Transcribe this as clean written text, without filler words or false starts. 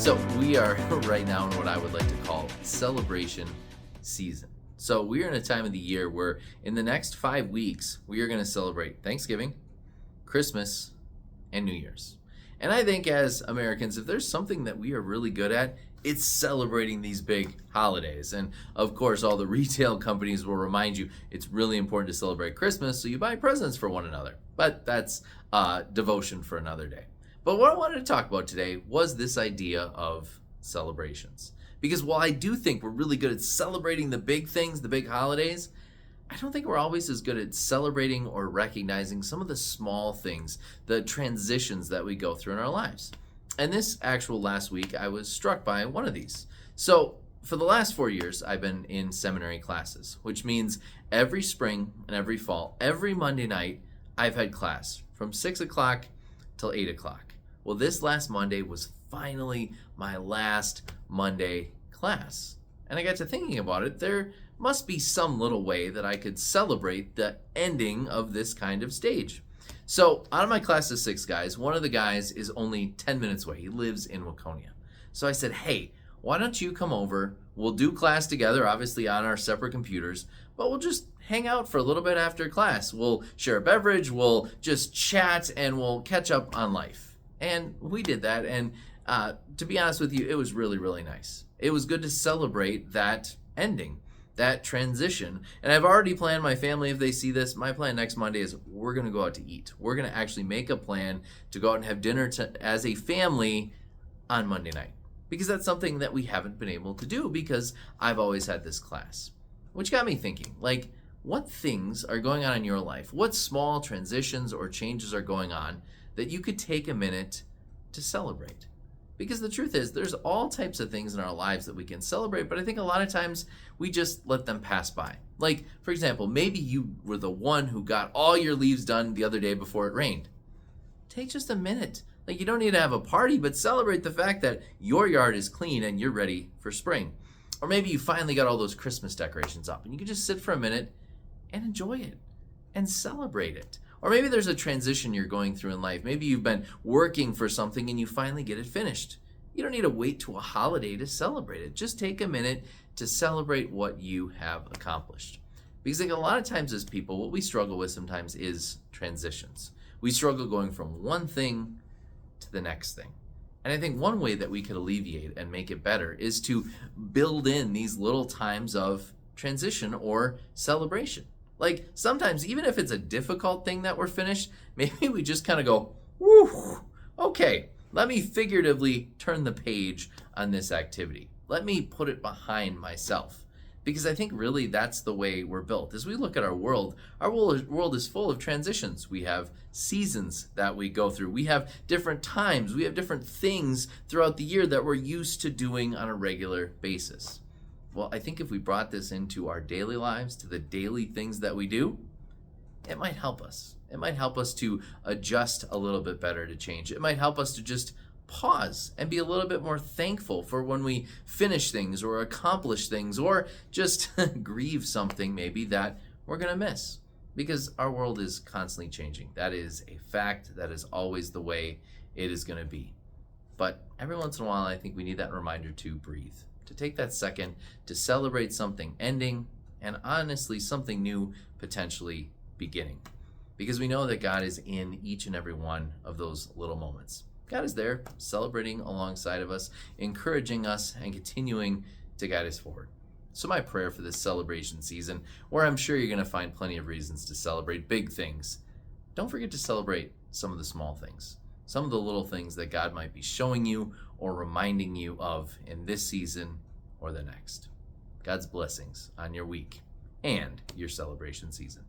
So we are right now in what I would like to call celebration season. So we are in a time of the year where in the next 5 weeks, we are going to celebrate Thanksgiving, Christmas, and New Year's. And I think as Americans, if there's something that we are really good at, it's celebrating these big holidays. And of course, all the retail companies will remind you it's really important to celebrate Christmas, so you buy presents for one another. But that's devotion for another day. But what I wanted to talk about today was this idea of celebrations. Because while I do think we're really good at celebrating the big things, the big holidays, I don't think we're always as good at celebrating or recognizing some of the small things, the transitions that we go through in our lives. And this actual last week, I was struck by one of these. So for the last 4 years, I've been in seminary classes, which means every spring and every fall, every Monday night, I've had class from 6 o'clock till 8 o'clock. Well, this last Monday was finally my last Monday class. And I got to thinking about it. There must be some little way that I could celebrate the ending of this kind of stage. So out of my class of 6 guys, one of the guys is only 10 minutes away. He lives in Waconia. So I said, hey, why don't you come over? We'll do class together, obviously on our separate computers, but we'll just hang out for a little bit after class. We'll share a beverage, we'll just chat, and we'll catch up on life. And we did that, and to be honest with you, it was really, really nice. It was good to celebrate that ending, that transition. And I've already planned my family, if they see this, my plan next Monday is we're going to go out to eat. We're going to actually make a plan to go out and have dinner as a family on Monday night. Because that's something that we haven't been able to do because I've always had this class. Which got me thinking, like, what things are going on in your life? What small transitions or changes are going on that you could take a minute to celebrate? Because the truth is, there's all types of things in our lives that we can celebrate, but I think a lot of times we just let them pass by. Like, for example, maybe you were the one who got all your leaves done the other day before it rained. Take just a minute. Like, you don't need to have a party, but celebrate the fact that your yard is clean and you're ready for spring. Or maybe you finally got all those Christmas decorations up and you can just sit for a minute and enjoy it and celebrate it. Or maybe there's a transition you're going through in life. Maybe you've been working for something and you finally get it finished. You don't need to wait to a holiday to celebrate it. Just take a minute to celebrate what you have accomplished. Because I think a lot of times as people, what we struggle with sometimes is transitions. We struggle going from one thing to the next thing. And I think one way that we could alleviate and make it better is to build in these little times of transition or celebration. Like sometimes, even if it's a difficult thing that we're finished, maybe we just kind of go, whew, okay, let me figuratively turn the page on this activity. Let me put it behind myself. Because I think really that's the way we're built. As we look at our world is full of transitions. We have seasons that we go through. We have different times. We have different things throughout the year that we're used to doing on a regular basis. Well, I think if we brought this into our daily lives, to the daily things that we do, it might help us. It might help us to adjust a little bit better to change. It might help us to just pause and be a little bit more thankful for when we finish things or accomplish things or just grieve something maybe that we're going to miss. Because our world is constantly changing. That is a fact. That is always the way it is going to be. But every once in a while, I think we need that reminder to breathe. To take that second to celebrate something ending and honestly something new potentially beginning. Because we know that God is in each and every one of those little moments. God is there celebrating alongside of us, encouraging us and continuing to guide us forward. So my prayer for this celebration season, where I'm sure you're going to find plenty of reasons to celebrate big things, don't forget to celebrate some of the small things. Some of the little things that God might be showing you or reminding you of in this season or the next. God's blessings on your week and your celebration season.